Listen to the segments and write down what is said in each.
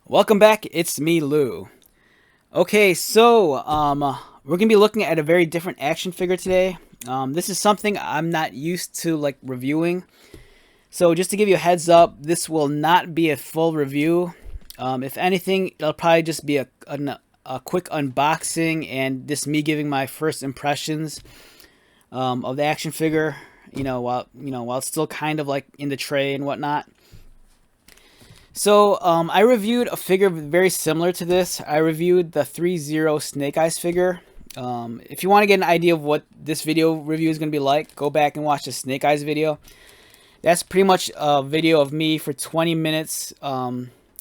Welcome back. It's me, Lou. Okay, so we're gonna be looking at a very different action figure today. This is something I'm not used to like reviewing. So just to give you a heads up, this will not be a full review. If anything, it'll probably just be a quick unboxing and just me giving my first impressions of the action figure. While it's still kind of like in the tray and whatnot. So I reviewed a figure very similar to this. I reviewed the Threezero Snake Eyes figure. If you want to get an idea of what this video review is going to be like, go back and watch the Snake Eyes video. That's pretty much a video of me for 20 minutes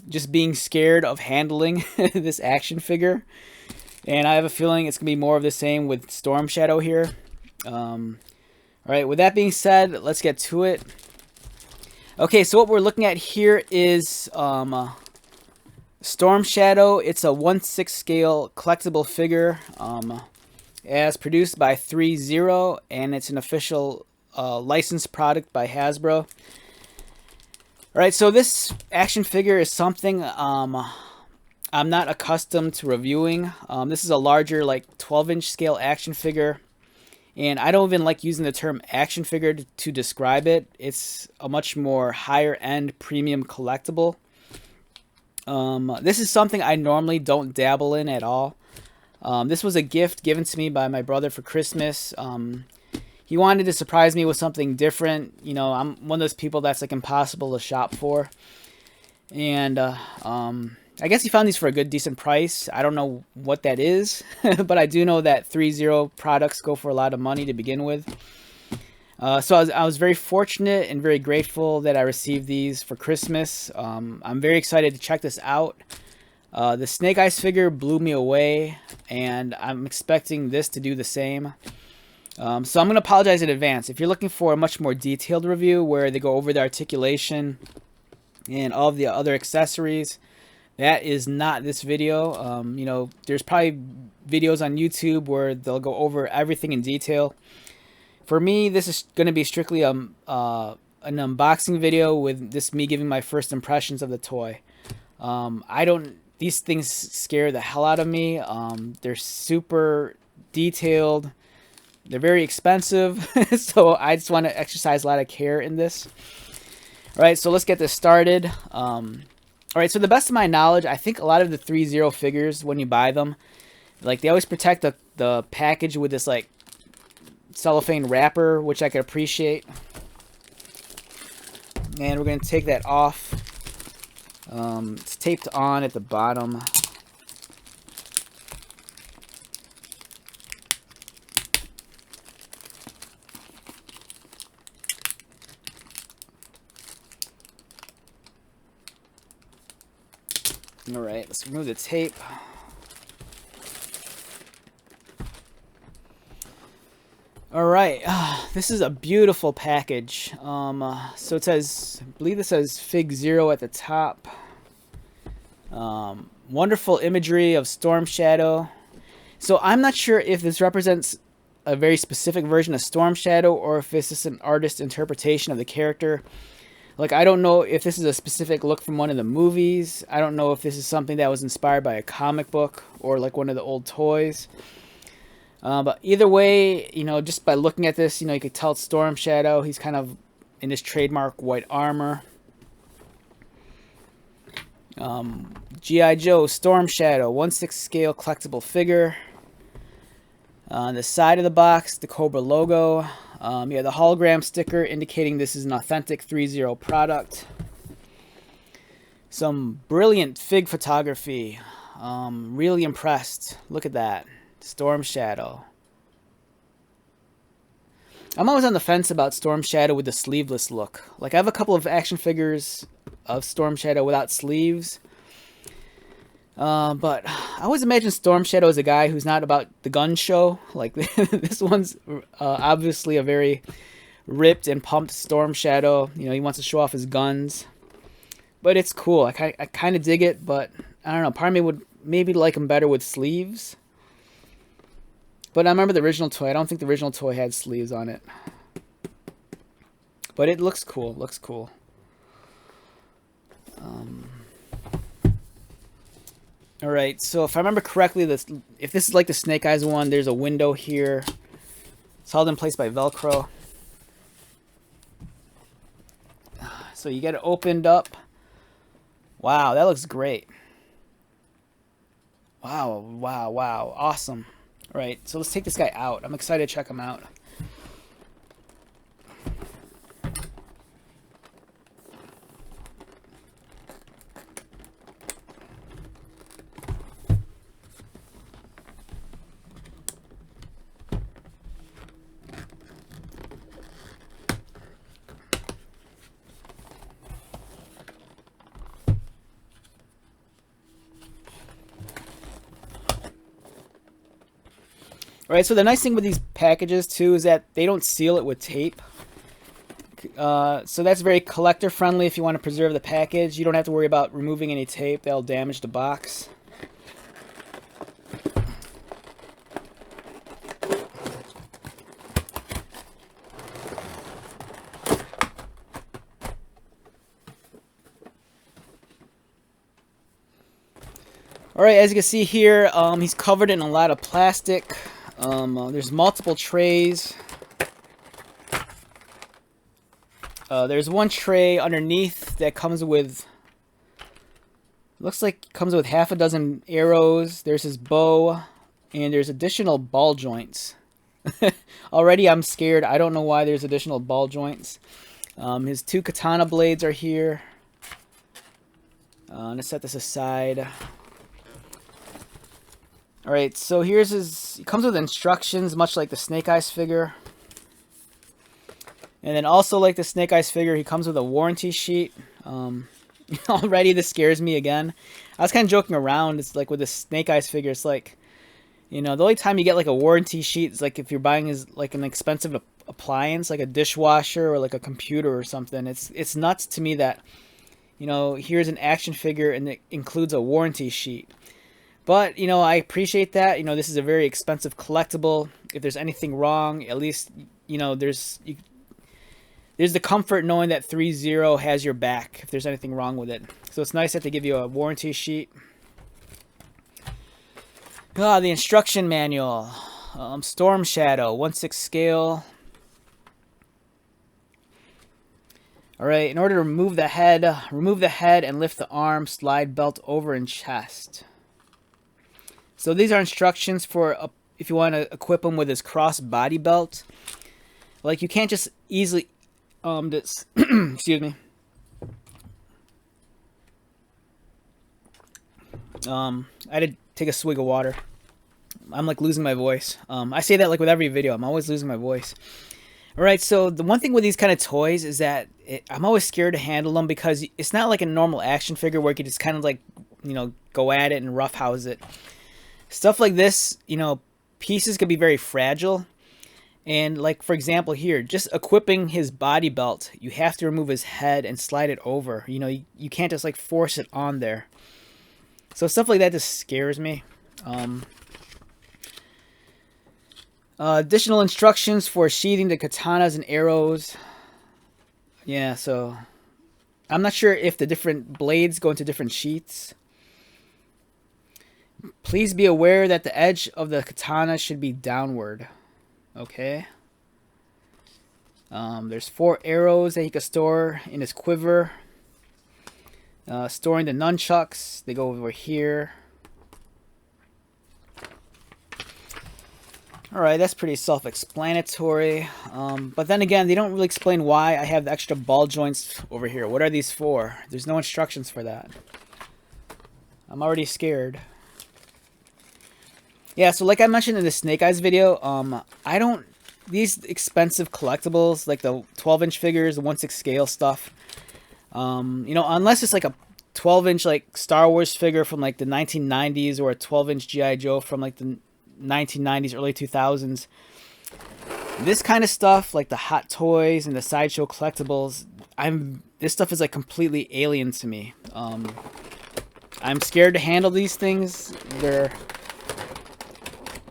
just being scared of handling this action figure. And I have a feeling it's going to be more of the same with Storm Shadow here. Alright, with that being said, let's get to it. Okay, so what we're looking at here is Storm Shadow. It's a 1/6 scale collectible figure as produced by Threezero, and it's an official licensed product by Hasbro. Alright, so this action figure is something I'm not accustomed to reviewing. This is a larger, like 12-inch scale action figure. And I don't even like using the term action figure to describe it. It's a much more higher end premium collectible. This is something I normally don't dabble in at all. This was a gift given to me by my brother for Christmas. He wanted to surprise me with something different. You know, I'm one of those people that's like impossible to shop for. And I guess he found these for a good, decent price. I don't know what that is, but I do know that Threezero products go for a lot of money to begin with. So I was very fortunate and very grateful that I received these for Christmas. I'm very excited to check this out. The Snake Eyes figure blew me away, and I'm expecting this to do the same. So I'm going to apologize in advance. If you're looking for a much more detailed review where they go over the articulation and all of the other accessories, that is not this video. You know, there's probably videos on YouTube where they'll go over everything in detail. For me, this is going to be strictly an unboxing video with this me giving my first impressions of the toy. These things scare the hell out of me. They're super detailed. They're very expensive, so I just want to exercise a lot of care in this. All right, so let's get this started. Alright, so the best of my knowledge, I think a lot of the Threezero figures, when you buy them, like they always protect the package with this like cellophane wrapper, which I could appreciate. And we're going to take that off. It's taped on at the bottom. Alright, let's remove the tape. Alright, this is a beautiful package. So it says, I believe it says Fig Zero at the top. Wonderful imagery of Storm Shadow. So I'm not sure if this represents a very specific version of Storm Shadow or if this is an artist's interpretation of the character. Like, I don't know if this is a specific look from one of the movies. I don't know if this is something that was inspired by a comic book or like one of the old toys. But either way, you know, just by looking at this, you know, you could tell it's Storm Shadow. He's kind of in his trademark white armor. G.I. Joe Storm Shadow 1/6 scale collectible figure. On the side of the box, the Cobra logo. Yeah, the hologram sticker indicating this is an authentic Threezero product. Some brilliant fig photography. Really impressed. Look at that. Storm Shadow. I'm always on the fence about Storm Shadow with the sleeveless look. Like, I have a couple of action figures of Storm Shadow without sleeves. But I always imagine Storm Shadow as a guy who's not about the gun show. Like, this one's obviously a very ripped and pumped Storm Shadow. You know, he wants to show off his guns. But it's cool. I kind of dig it, but I don't know. Part of me would maybe like him better with sleeves. But I remember the original toy. I don't think the original toy had sleeves on it. But it looks cool. Looks cool. All right, so if I remember correctly, if this is like the Snake Eyes one, there's a window here. It's held in place by Velcro. So you get it opened up. Wow, that looks great. Wow, wow, wow, awesome. All right, so let's take this guy out. I'm excited to check him out. All right, so the nice thing with these packages too is that they don't seal it with tape. So that's very collector friendly if you want to preserve the package. You don't have to worry about removing any tape. That'll damage the box. All right, as you can see here, he's covered in a lot of plastic. There's multiple trays. There's one tray underneath that comes with, looks like comes with half a dozen arrows. There's his bow, and there's additional ball joints. Already I'm scared. I don't know why there's additional ball joints. His two katana blades are here. I'm going to set this aside. Alright, so here's his, it comes with instructions, much like the Snake Eyes figure. And then also like the Snake Eyes figure, he comes with a warranty sheet. Already this scares me again. I was kind of joking around. It's like with the Snake Eyes figure, it's like, you know, the only time you get like a warranty sheet is like if you're buying is like an expensive appliance, like a dishwasher or like a computer or something. It's nuts to me that, you know, here's an action figure and it includes a warranty sheet. But, you know, I appreciate that. You know, this is a very expensive collectible. If there's anything wrong, at least, you know, there's the comfort knowing that Threezero has your back if there's anything wrong with it. So it's nice that they give you a warranty sheet. Ah, the instruction manual. Storm Shadow, 1/6 scale. Alright, in order to remove the head and lift the arm, slide belt over and chest. So these are instructions for if you want to equip him with his cross body belt. Like you can't just easily excuse me. I had to take a swig of water. I'm like losing my voice. I say that like with every video. I'm always losing my voice. Alright, so the one thing with these kind of toys is that I'm always scared to handle them because it's not like a normal action figure where you can just kind of like, you know, go at it and roughhouse it. Stuff like this, you know, pieces can be very fragile. And like, for example, here, just equipping his body belt, you have to remove his head and slide it over. You know, you can't just like force it on there. So stuff like that just scares me. Additional instructions for sheathing the katanas and arrows. Yeah, so I'm not sure if the different blades go into different sheaths. Please be aware that the edge of the katana should be downward. Okay. There's 4 arrows that he can store in his quiver. Storing the nunchucks. They go over here. Alright, that's pretty self-explanatory. But then again, they don't really explain why I have the extra ball joints over here. What are these for? There's no instructions for that. I'm already scared. Yeah, so like I mentioned in the Snake Eyes video, these expensive collectibles, like the 12-inch figures, the 1/6 scale stuff, you know, unless it's like a 12-inch like Star Wars figure from like the 1990s or a 12-inch G.I. Joe from like the 1990s, early 2000s, this kind of stuff, like the Hot Toys and the Sideshow collectibles, this stuff is like completely alien to me. I'm scared to handle these things.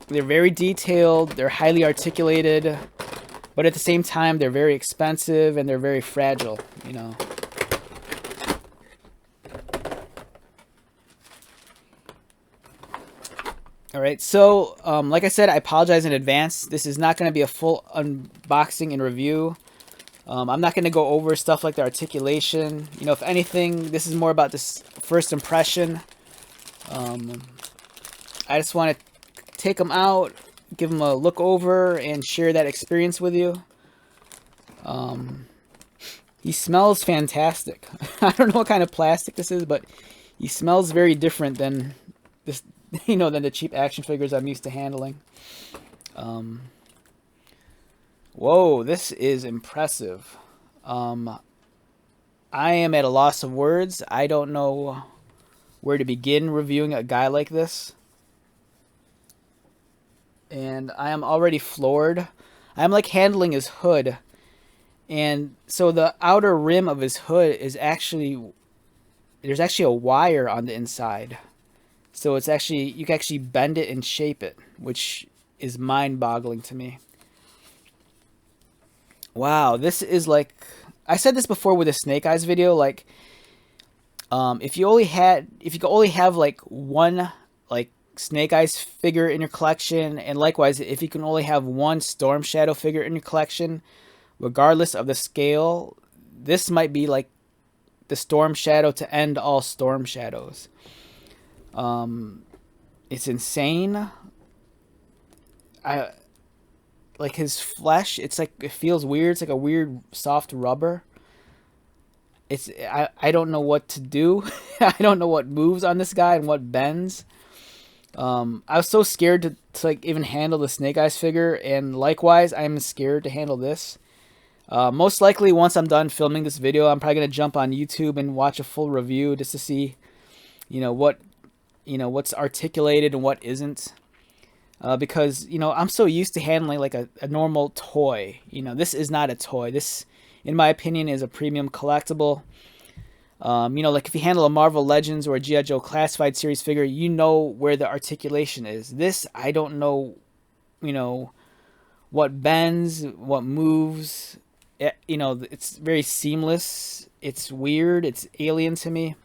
They're very detailed, they're highly articulated, but at the same time, they're very expensive and they're very fragile, you know. All right, so like I said, I apologize in advance. This is not going to be a full unboxing and review. I'm not going to go over stuff like the articulation. You know, if anything, this is more about this first impression. I just want to take them out, give them a look over, and share that experience with you. He smells fantastic. I don't know what kind of plastic this is, but he smells very different than this, you know, than the cheap action figures I'm used to handling. Whoa, this is impressive. I am at a loss of words. I don't know where to begin reviewing a guy like this. And I am already floored. I'm like handling his hood. And so the outer rim of his hood is actually, there's actually a wire on the inside. So it's actually, you can actually bend it and shape it, which is mind-boggling to me. Wow, this is like, I said this before with the Snake Eyes video, like, if you could only have like one like Snake Eyes figure in your collection, and likewise, if you can only have one Storm Shadow figure in your collection, regardless of the scale, this might be like the Storm Shadow to end all Storm Shadows. It's insane. Like his flesh, it's like, it feels weird. It's like a weird soft rubber. I don't know what to do. I don't know what moves on this guy and what bends. I was so scared to like even handle the Snake Eyes figure, and likewise, I'm scared to handle this. Most likely, once I'm done filming this video, I'm probably gonna jump on YouTube and watch a full review just to see, what's articulated and what isn't. Because I'm so used to handling like a normal toy. This is not a toy. This, in my opinion, is a premium collectible. Like if you handle a Marvel Legends or a G.I. Joe Classified Series figure, you know where the articulation is. This, I don't know, what bends, what moves. It's very seamless. It's weird. It's alien to me.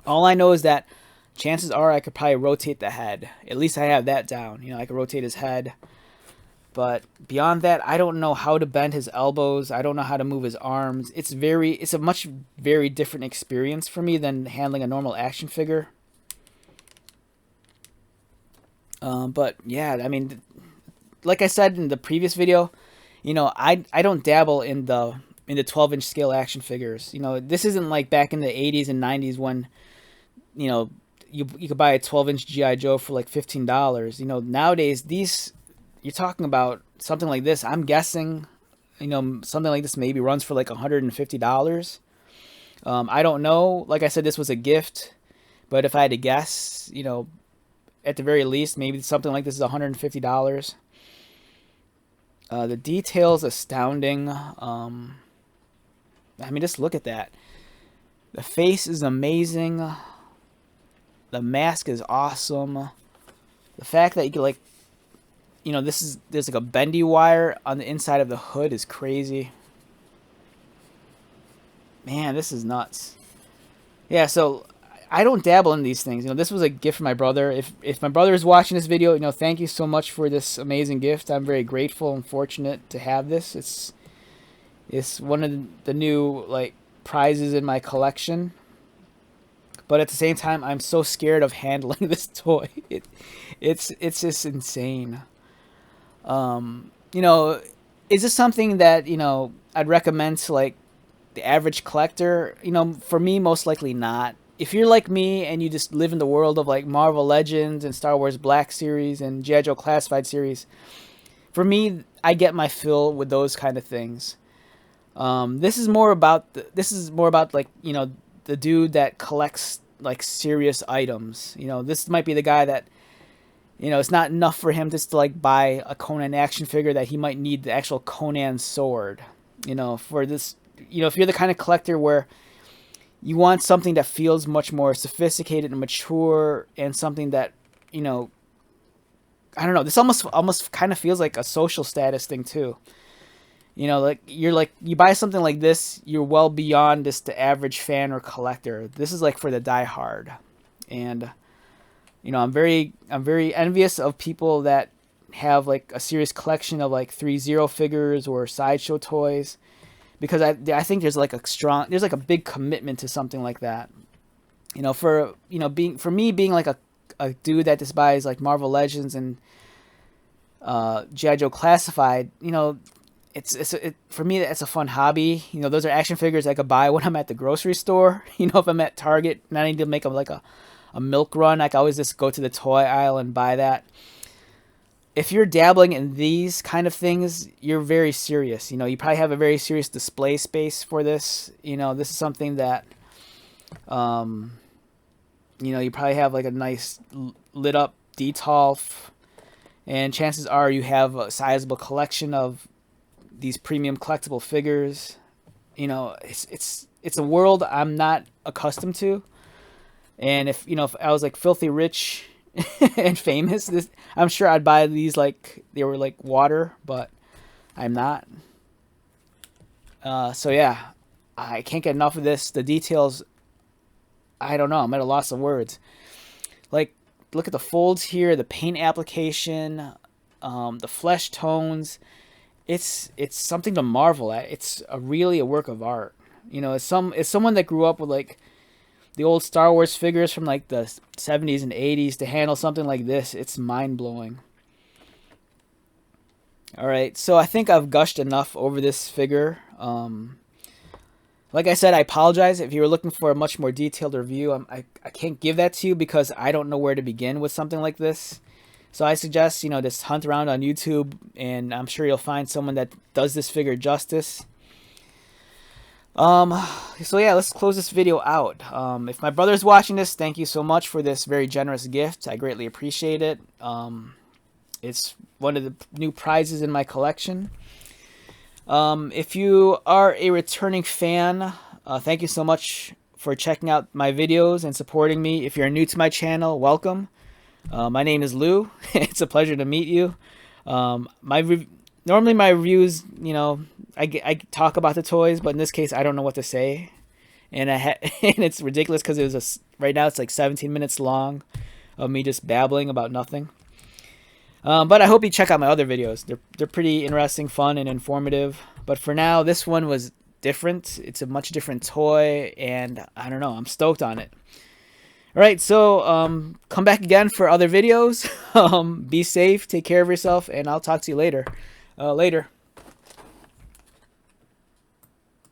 All I know is that chances are I could probably rotate the head. At least I have that down. I could rotate his head. But beyond that, I don't know how to bend his elbows. I don't know how to move his arms. It's a much very different experience for me than handling a normal action figure. But yeah, I mean, like I said in the previous video, I don't dabble in the 12-inch scale action figures. This isn't like back in the 80s and 90s when, you could buy a 12-inch G.I. Joe for like $15. Nowadays, you're talking about something like this. I'm guessing, something like this maybe runs for like $150. I don't know. Like I said, this was a gift. But if I had to guess, at the very least, maybe something like this is $150. The detail's astounding. I mean, just look at that. The face is amazing. The mask is awesome. The fact that you can like, there's like a bendy wire on the inside of the hood is crazy. Man, this is nuts. Yeah, so I don't dabble in these things. This was a gift from my brother. If my brother is watching this video, thank you so much for this amazing gift. I'm very grateful and fortunate to have this. It's one of the new like prizes in my collection. But at the same time, I'm so scared of handling this toy. It's just insane. Is this something that I'd recommend to like the average collector? For me, most likely not. If you're like me and you just live in the world of like Marvel Legends and Star Wars Black Series and G.I. Joe Classified Series, for me, I get my fill with those kind of things. This is more about like the dude that collects like serious items. This might be the guy that it's not enough for him just to like buy a Conan action figure, that he might need the actual Conan sword. For this, if you're the kind of collector where you want something that feels much more sophisticated and mature, and something that I don't know, this almost kind of feels like a social status thing too. Like you buy something like this, you're well beyond just the average fan or collector. This is like for the diehard. And You know, I'm very envious of people that have like a serious collection of like Threezero figures or sideshow toys, because I think there's like a big commitment to something like that. You know, for me being like a dude that just buys like Marvel Legends and G.I. Joe Classified, you know, for me that's a fun hobby. You know, those are action figures I could buy when I'm at the grocery store. You know, if I'm at Target and I need to make a milk run, I can always just go to the toy aisle and buy that. If you're dabbling in these kind of things, you're very serious. You know, you probably have a very serious display space for this. You know, this is something that, you know, you probably have like a nice lit up Detolf, and chances are you have a sizable collection of these premium collectible figures. You know, it's a world I'm not accustomed to. And if, you know, if I was like filthy rich and famous, I'm sure I'd buy these like they were like water, but I'm not. So yeah, I can't get enough of this. The details, I don't know. I'm at a loss of words. Like, look at the folds here, the paint application, the flesh tones. It's something to marvel at. It's really a work of art. You know, as someone that grew up with like the old Star Wars figures from like the 70s and 80s, to handle something like this, it's mind-blowing. All right, so I think I've gushed enough over this figure. Like I said, I apologize if you were looking for a much more detailed review. I can't give that to you because I don't know where to begin with something like this. So I suggest, you know, just hunt around on YouTube, and I'm sure you'll find someone that does this figure justice. So yeah, let's close this video out. If my brother's watching this, thank you so much for this very generous gift. I greatly appreciate it. It's one of the new prizes in my collection. If you are a returning fan, thank you so much for checking out my videos and supporting me. If you're new to my channel, welcome. My name is Lou. It's a pleasure to meet you. Normally my reviews, you know, I talk about the toys, but in this case I don't know what to say, and and it's ridiculous because it was right now it's like 17 minutes long of me just babbling about nothing. But I hope you check out my other videos. They're pretty interesting, fun, and informative. But for now, this one was different. It's a much different toy, and I don't know. I'm stoked on it. All right, so come back again for other videos. Be safe, take care of yourself, and I'll talk to you later. Later.